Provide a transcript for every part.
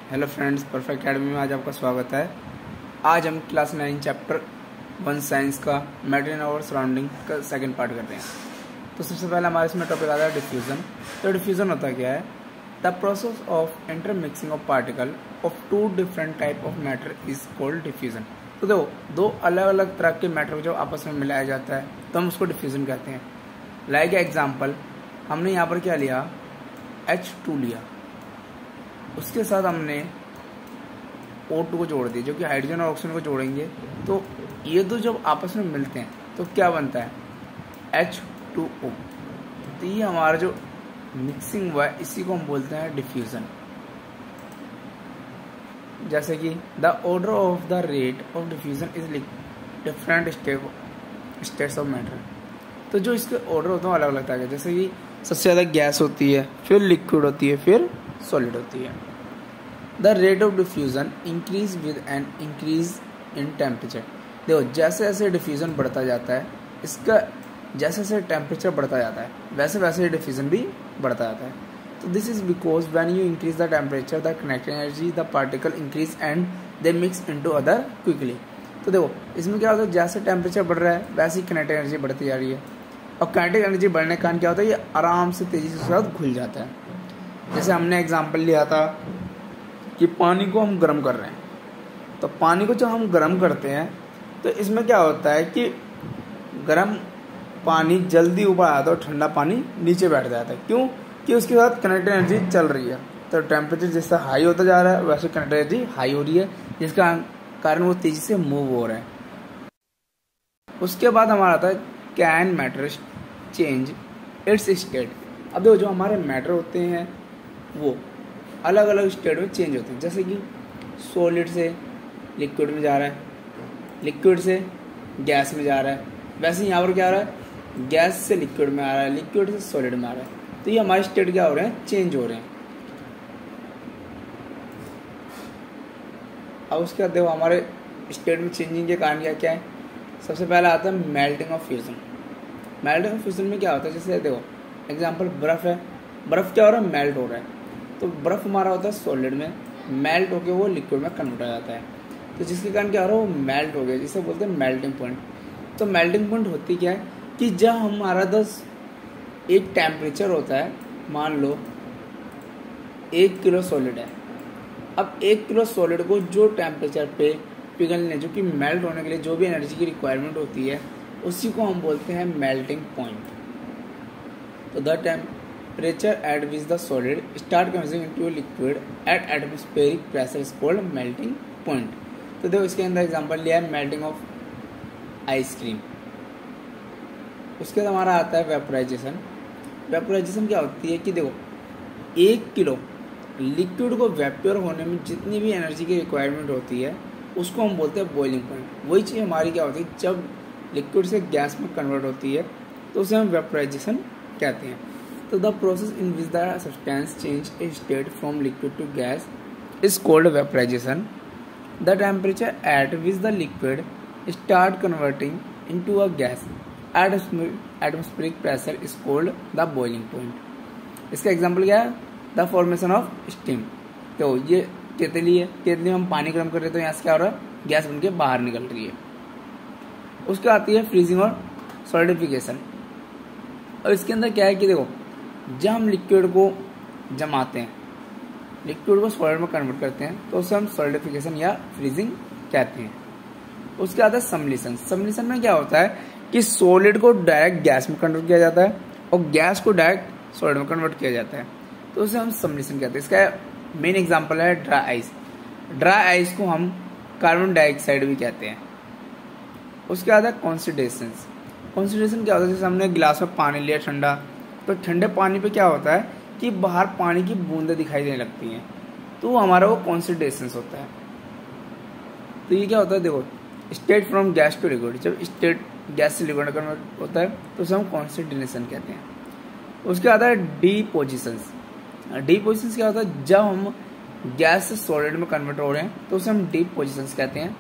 Hello friends, perfect academy में आज आपका स्वागत है। आज हम क्लास 9 चैप्टर 1 साइंस का मैटर इन आवर सराउंडिंग का सेकंड पार्ट कर रहे हैं। तो सबसे पहले हमारे इसमें टॉपिक आता है डिफ्यूज़न। तो डिफ्यूज़न होता क्या है? The process of intermixing of particle of two different type of matter is called diffusion. तो देखो, दो अलग अलग तरह के मैटर को जब आपस में मिलाया जाता है तो हम उसको डिफ्यूज़न कहते हैं। लाइक एग्जाम्पल, हमने यहाँ पर क्या लिया, H2 लिया, उसके साथ हमने O2 को जोड़ दिया, जो कि हाइड्रोजन और ऑक्सीजन को जोड़ेंगे। तो ये दो जब आपस में मिलते हैं तो क्या बनता है? H2O। तो ये हमारा जो मिक्सिंग हुआ है इसी को हम बोलते हैं डिफ्यूजन। जैसे कि the order of the rate of diffusion is different states of matter. तो जो इसके ऑर्डर होते हैं अलग अलग तरह के, जैसे कि सबसे ज़्यादा गैस होती है, फिर लिक्विड होती है, फिर सॉलिड होती है। The rate of diffusion increase with an increase in temperature. देखो, जैसे जैसे डिफ्यूजन बढ़ता जाता है, इसका जैसे जैसे टेम्परेचर बढ़ता जाता है वैसे वैसे डिफ्यूजन भी बढ़ता जाता है। तो this is because when you increase the temperature the connecting energy the particle increase and they mix into other quickly. तो देखो, इसमें क्या होता है, जैसे टेम्परेचर बढ़ रहा है वैसे ही कनेक्टिंग एनर्जी बढ़ती जा रही है, और कनेक्टिंग एनर्जी बढ़ने के कारण क्या होता है, ये आराम से तेजी से साथ घुल जाता है। जैसे हमने एग्जाम्पल लिया था कि पानी को हम गर्म कर रहे हैं, तो पानी को जब हम गर्म करते हैं तो इसमें क्या होता है कि गर्म पानी जल्दी ऊपर आता है और ठंडा पानी नीचे बैठ जाता है। क्यों? कि उसके साथ कनेक्टिव एनर्जी चल रही है। तो टेम्परेचर जैसा हाई होता जा रहा है वैसे कनेक्टिव एनर्जी हाई हो रही है, जिसका कारण वो तेजी से मूव हो रहा है। उसके बाद हमारा आता है can matter change it's state. अब देखो, जो हमारे मैटर होते हैं वो अलग अलग स्टेट में चेंज होते हैं। जैसे कि सॉलिड से लिक्विड में जा रहा है, लिक्विड से गैस में जा रहा है, वैसे यहाँ पर क्या आ रहा है, गैस से लिक्विड में आ रहा है, लिक्विड से सॉलिड में आ रहा है। तो ये हमारे स्टेट क्या हो रहे हैं, चेंज हो रहे हैं। अब उसके बाद देखो, हमारे स्टेट में चेंजिंग के कारण क्या क्या है। सबसे पहला आता है melting of fusion. Melting of fusion में क्या होता है, जैसे देखो एग्जांपल, बर्फ़ है, बर्फ़ क्या हो रहा है, मेल्ट हो रहा है। तो बर्फ़ हमारा होता है सॉलिड में, मेल्ट होकर वो लिक्विड में कन्वर्ट हो जाता है। तो जिसके कारण क्या हो रहा है, वो मेल्ट हो गया, जिसे बोलते हैं मेल्टिंग पॉइंट। तो मेल्टिंग पॉइंट होती क्या है कि जब हमारा एक टेम्परेचर होता है, मान लो 1 किलो सॉलिड है। अब 1 किलो सॉलिड को जो टेम्परेचर पे पिघलने, जो कि मेल्ट होने के लिए जो भी एनर्जी की रिक्वायरमेंट होती है, उसी को हम बोलते हैं मेल्टिंग पॉइंट। तो the temperature at which the solid start converging into a liquid at atmospheric pressure is called melting point. तो देखो, इसके अंदर एग्जांपल लिया है मेल्टिंग ऑफ आइसक्रीम। उसके बाद हमारा आता है वेपोराइजेशन। वेपोराइजेशन क्या होती है कि देखो, 1 किलो लिक्विड को वेपोर होने में जितनी भी एनर्जी की रिक्वायरमेंट होती है उसको हम बोलते हैं बॉइलिंग पॉइंट। वही चीज़ हमारी क्या होती है, जब लिक्विड से गैस में कन्वर्ट होती है तो उसे हम वेपोराइजेशन कहते हैं। तो the process in which the substance change is state from liquid to gas is called vaporisation. The temperature at which the liquid start converting into a gas at atmospheric pressure is called the boiling point. इसका example क्या है, the formation of steam. तो ये केतली है, केतली में हम पानी गर्म कर रहे हैं तो यहाँ से क्या हो रहा है, गैस बन के बाहर निकल रही है। उसके आती है फ्रीजिंग और सॉलिडिफिकेशन। और इसके अंदर क्या है कि देखो, जब हम लिक्विड को जमाते हैं, लिक्विड को सॉलिड में कन्वर्ट करते हैं, तो उसे हम सॉलिडिफिकेशन या फ्रीजिंग कहते हैं। उसके बाद है सबलिशन। सबलिशन में क्या होता है कि सॉलिड को डायरेक्ट गैस में कन्वर्ट किया जाता है और गैस को डायरेक्ट सॉलिड में कन्वर्ट किया जाता है, तो उसे हम सबलिशन कहते हैं। इसका मेन एग्जांपल है ड्राई आइस। ड्राई आइस को हम कार्बन डाइऑक्साइड भी कहते हैं। उसके बाद है कॉन्सिडेशन। कॉन्सिडेशन क्या होता है, जैसे हमने गिलास में पानी लिया ठंडा, तो ठंडे पानी पे क्या होता है कि बाहर पानी की बूंदें दिखाई देने लगती हैं, तो हमारा वो कॉन्सिडेशन होता है। तो ये क्या होता है, देखो, state from gas to liquid. जब स्टेट गैस से लिक्विड कन्वर्ट होता है तो उसे हम कॉन्सिडेशन कहते हैं। उसके बाद है डिपोजिशंस। डिपोजिशंस क्या होता है, जब हम गैस से सॉलिड में कन्वर्ट हो रहे हैं तो उसे हम डिपोजिशंस कहते हैं।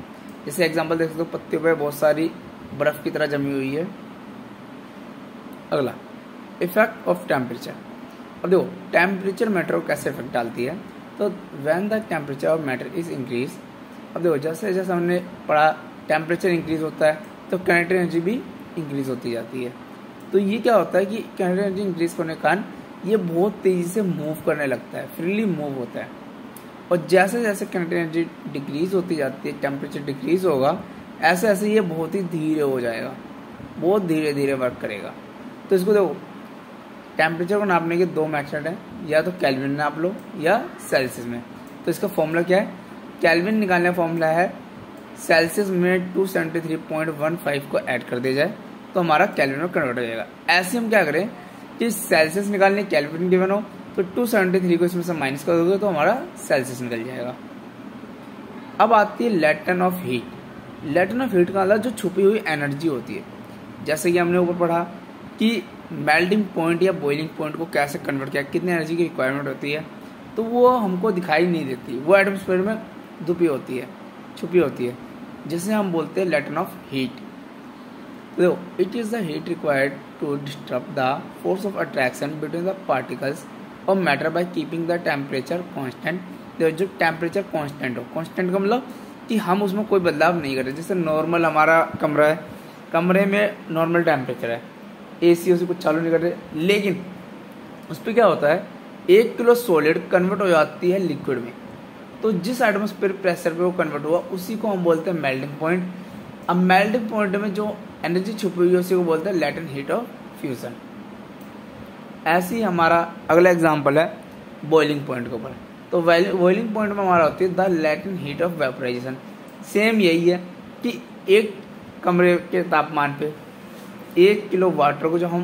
जैसे एग्जांपल देख सकते हो, पत्तियों पे बहुत सारी बर्फ की तरह जमी हुई है। अगला इफेक्ट ऑफ टेम्परेचर। अब देखो, टेम्परेचर मैटर को कैसे इफेक्ट डालती है। तो when the temperature of matter is increase, अब देखो जैसे जैसे हमने पढ़ा टेम्परेचर इंक्रीज होता है तो काइनेटिक एनर्जी भी इंक्रीज होती जाती है। तो ये क्या होता है कि काइनेटिक एनर्जी इंक्रीज होने के कारण ये बहुत तेज़ी से मूव करने लगता है, फ्रीली मूव होता है। और जैसे जैसे काइनेटिक एनर्जी डिक्रीज होती जाती है, टेम्परेचर डिक्रीज होगा, ऐसे ऐसे ये बहुत ही धीरे हो जाएगा, बहुत धीरे धीरे वर्क करेगा। तो इसको देखो, टेम्परेचर को नापने के दो मेथड हैं, या तो केल्विन नाप लो या सेल्सियस में। तो इसका फॉर्मूला क्या है? केल्विन निकालने का फॉर्मूला है सेल्सियस में 273.15 को ऐड कर दिया जाए तो हमारा केल्विन में कन्वर्ट हो जाएगा। ऐसे हम क्या करें कि सेल्सियस निकालने केल्विन गिवन हो तो 273 को इसमें से माइनस कर दोगे तो हमारा सेल्सियस निकल जाएगा। अब आती है latent of heat. Latent of heat का मतलब जो छुपी हुई एनर्जी होती है, जैसे कि हमने ऊपर पढ़ा कि मेल्टिंग पॉइंट या बॉइलिंग पॉइंट को कैसे कन्वर्ट किया, कितनी एनर्जी की रिक्वायरमेंट होती है, तो वो हमको दिखाई नहीं देती, वो एटमॉस्फेयर में छुपी होती है, जिसे हम बोलते हैं लेटन ऑफ हीट। तो it is the heat required to disturb the force of attraction between the particles of matter by keeping the temperature constant. जो टेम्परेचर कांस्टेंट हो, कांस्टेंट का मतलब कि हम उसमें कोई बदलाव नहीं कर रहे। जैसे नॉर्मल हमारा कमरा है, कमरे में नॉर्मल टेम्परेचर है, एसी उसी कुछ चालू नहीं कर रहे, लेकिन उस पर क्या होता है 1 किलो सॉलिड कन्वर्ट हो जाती है लिक्विड में। तो जिस एटमॉस्फेयर प्रेशर पे वो कन्वर्ट हुआ उसी को हम बोलते हैं मेल्टिंग पॉइंट। अब मेल्टिंग पॉइंट में जो एनर्जी छुपी हुई है उसी को बोलते हैं लेटेंट हीट ऑफ फ्यूजन। ऐसे ही हमारा अगला एग्जांपल है बॉइलिंग पॉइंट के ऊपर। तो बॉइलिंग पॉइंट में हमारा होती है the latent heat of vaporisation. Same यही है कि एक कमरे के तापमान पे 1 किलो वाटर को जो हम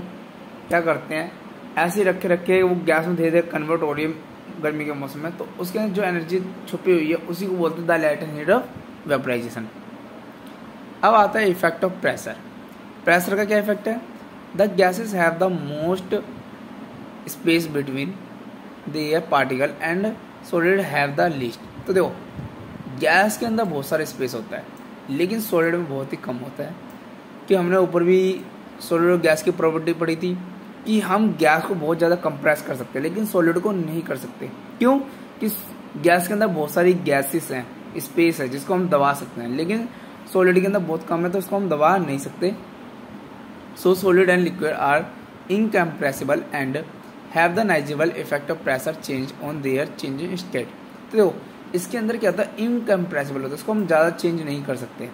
क्या करते हैं ऐसे रखे रखे वो गैस में धीरे धीरे कन्वर्ट हो रही है गर्मी के मौसम में, तो उसके अंदर जो एनर्जी छुपी हुई है उसी को बोलते हैं the latent heat of vaporisation. अब आता है इफेक्ट ऑफ प्रेशर। प्रेशर का क्या इफेक्ट है? The gases have the most space between their particle and solid have the least. तो देखो गैस के अंदर बहुत सारा स्पेस होता है लेकिन सॉलिड में बहुत ही कम होता है। कि हमने ऊपर भी सॉलिड और गैस की प्रॉपर्टी पढ़ी थी कि हम गैस को बहुत ज़्यादा कंप्रेस कर सकते हैं लेकिन सॉलिड को नहीं कर सकते। क्यों? कि गैस के अंदर बहुत सारी गैसेस हैं, स्पेस है जिसको हम दबा सकते हैं, लेकिन सॉलिड के अंदर बहुत कम है तो उसको हम दबा नहीं सकते। So solid and liquid are incompressible and have the negligible effect of pressure change on their change in state. तो देखो इसके अंदर क्या होता है, इनकम्प्रेसिबल होता है, इसको हम ज़्यादा चेंज नहीं कर सकते।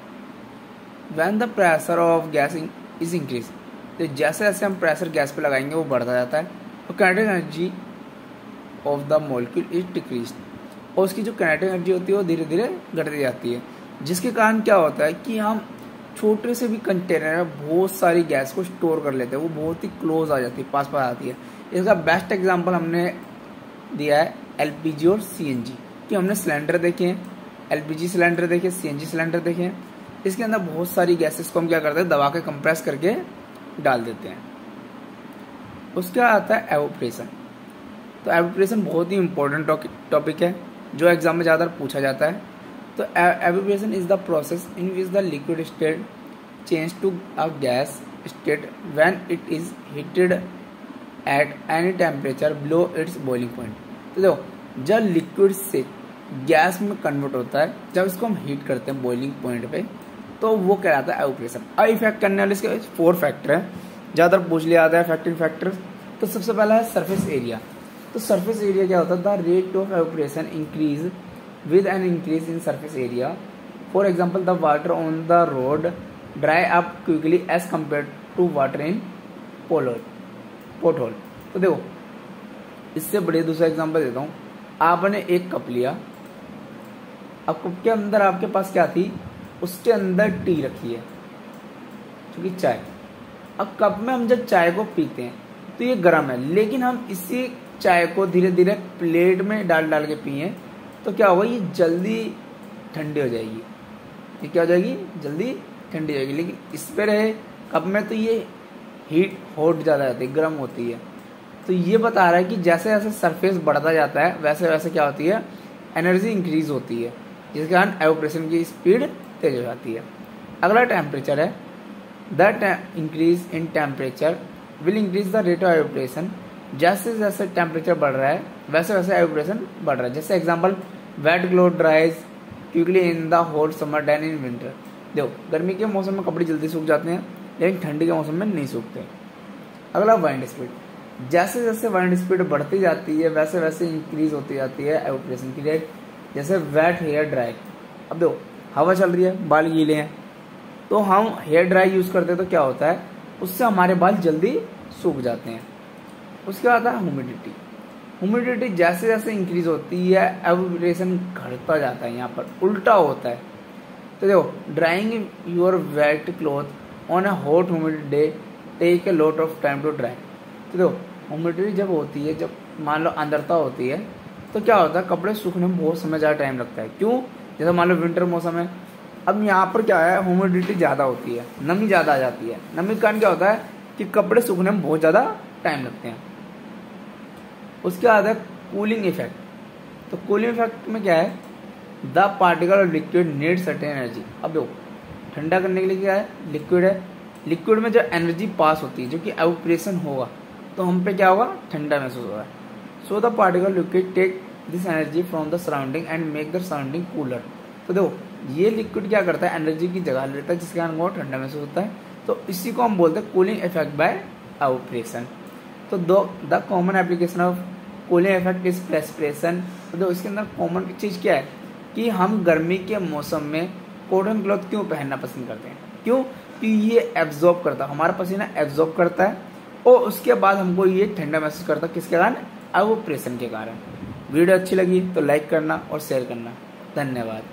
When the pressure of gas is increase, तो जैसे जैसे हम प्रेशर गैस पे लगाएंगे वो बढ़ता जाता है। और kinetic energy of the molecule is decrease, और उसकी जो काइनेटिक एनर्जी होती है वो धीरे धीरे घटती जाती है, जिसके कारण क्या होता है कि हम छोटे से भी कंटेनर में बहुत सारी गैस को स्टोर कर लेते हैं, वो बहुत ही क्लोज आ जाती है, पास पास आती है। इसका बेस्ट एग्जांपल हमने दिया है एलपीजी और सीएनजी कि हमने सिलेंडर देखे हैं, एलपीजी सिलेंडर देखे, सीएनजी सिलेंडर देखे हैं। इसके अंदर बहुत सारी गैसेस को हम क्या करते हैं, दबा के कंप्रेस करके डाल देते हैं। उसका आता है एवोपरेशन। तो एवोपरेशन बहुत ही इंपॉर्टेंट टॉपिक है जो एग्जाम में ज़्यादा पूछा जाता है। तो evaporation is the process in which the liquid state change to a gas state when it is heated at any temperature below its boiling point. तो देखो जब लिक्विड से गैस में कन्वर्ट होता है, जब इसको हम हीट करते हैं बॉइलिंग पॉइंट पे, तो वो कहलाता है एवोपरेशन। अब इफेक्ट करने वाले इसके 4 फैक्टर हैं, ज़्यादातर पूछ लिया आता है इफेक्टिव फैक्टर। तो सबसे पहला है सरफेस एरिया। तो सरफेस एरिया क्या होता है, the rate of evaporation increase with an increase in surface area. For example, the water on the road dry up quickly as compared to water in pothole. तो देखो इससे बड़े दूसरा example देता हूँ। आपने एक कप लिया, अब कप के अंदर आपके पास क्या थी, उसके अंदर टी रखी है जो कि चाय। अब कप में हम जब चाय को पीते हैं तो ये गर्म है, लेकिन हम इसी चाय को धीरे धीरे प्लेट में डाल के पिए तो क्या होगा, ये जल्दी ठंडी हो जाएगी। ये क्या हो जाएगी, जल्दी ठंडी हो जाएगी। लेकिन इस पे रहे कप में तो ये हीट हॉट ज़्यादा जाती है, गर्म होती है। तो ये बता रहा है कि जैसे जैसे सरफेस बढ़ता जाता है वैसे वैसे क्या होती है, एनर्जी इंक्रीज होती है, जिसके कारण एवोपरेशन की स्पीड तेज हो जाती है। अगला टेम्परेचर है। The increase in temperature will increase the rate of evaporation जैसे जैसे टेम्परेचर बढ़ रहा है वैसे वैसे एवेपोरेशन बढ़ रहा है। जैसे example, wet cloth dries quickly in the hot summer than in winter. देखो, गर्मी के मौसम में कपड़े जल्दी सूख जाते हैं, लेकिन ठंडी के मौसम में नहीं सूखते। अगला, वाइंड स्पीड। जैसे जैसे वाइंड स्पीड बढ़ती जाती है वैसे वैसे इंक्रीज होती जाती है एवेपोरेशन की रेट। जैसे वेट हेयर ड्राई, अब देखो हवा चल रही है, बाल गीले हैं, तो हम हेयर ड्राई यूज़ करते हैं तो क्या होता है, उससे हमारे बाल जल्दी सूख जाते हैं। उसके बाद आता है ह्यूमिडिटी। ह्यूमिडिटी जैसे जैसे इंक्रीज होती है एवेपोरेशन घटता जाता है, यहाँ पर उल्टा होता है। तो देखो, drying your wet cloth on a hot humid day take a lot of time to dry. तो देखो, ह्यूमिडिटी जब होती है, जब मान लो आर्द्रता होती है, तो क्या होता है, कपड़े सूखने में बहुत समय ज़्यादा टाइम लगता है। क्यों? जैसे मान लो विंटर मौसम है, अब यहाँ पर क्या है, ह्यूमिडिटी ज़्यादा होती है, नमी ज़्यादा आ जाती है। नमी के कारण क्या होता है कि कपड़े सूखने में बहुत ज़्यादा टाइम लगते हैं। उसके बाद है कूलिंग इफेक्ट। तो कूलिंग इफेक्ट में क्या है, the particle of liquid need certain energy. अब देखो, ठंडा करने के लिए क्या है, लिक्विड है, लिक्विड में जो एनर्जी पास होती है, जो कि एवेपोरेशन होगा, तो हम पे क्या होगा, ठंडा महसूस होगा। So the particle liquid take this energy from the surrounding and make the surrounding cooler. तो देखो, ये लिक्विड क्या करता है, एनर्जी की जगह लेता है, जिसके कारण वो ठंडा महसूस होता है। तो इसी को हम बोलते हैं कूलिंग इफेक्ट बाय एवेपोरेशन। तो the common application of cooling effect is precipitation. तो इसके अंदर कॉमन चीज़ क्या है कि हम गर्मी के मौसम में कॉटन क्लॉथ क्यों पहनना पसंद करते हैं, क्यों कि ये एब्जॉर्ब करता है, हमारा पसीना एब्जॉर्ब करता है, और उसके बाद हमको ये ठंडा महसूस करता है, किसके कारण, एवेपोरेशन के कारण। वीडियो अच्छी लगी तो लाइक करना और शेयर करना। धन्यवाद।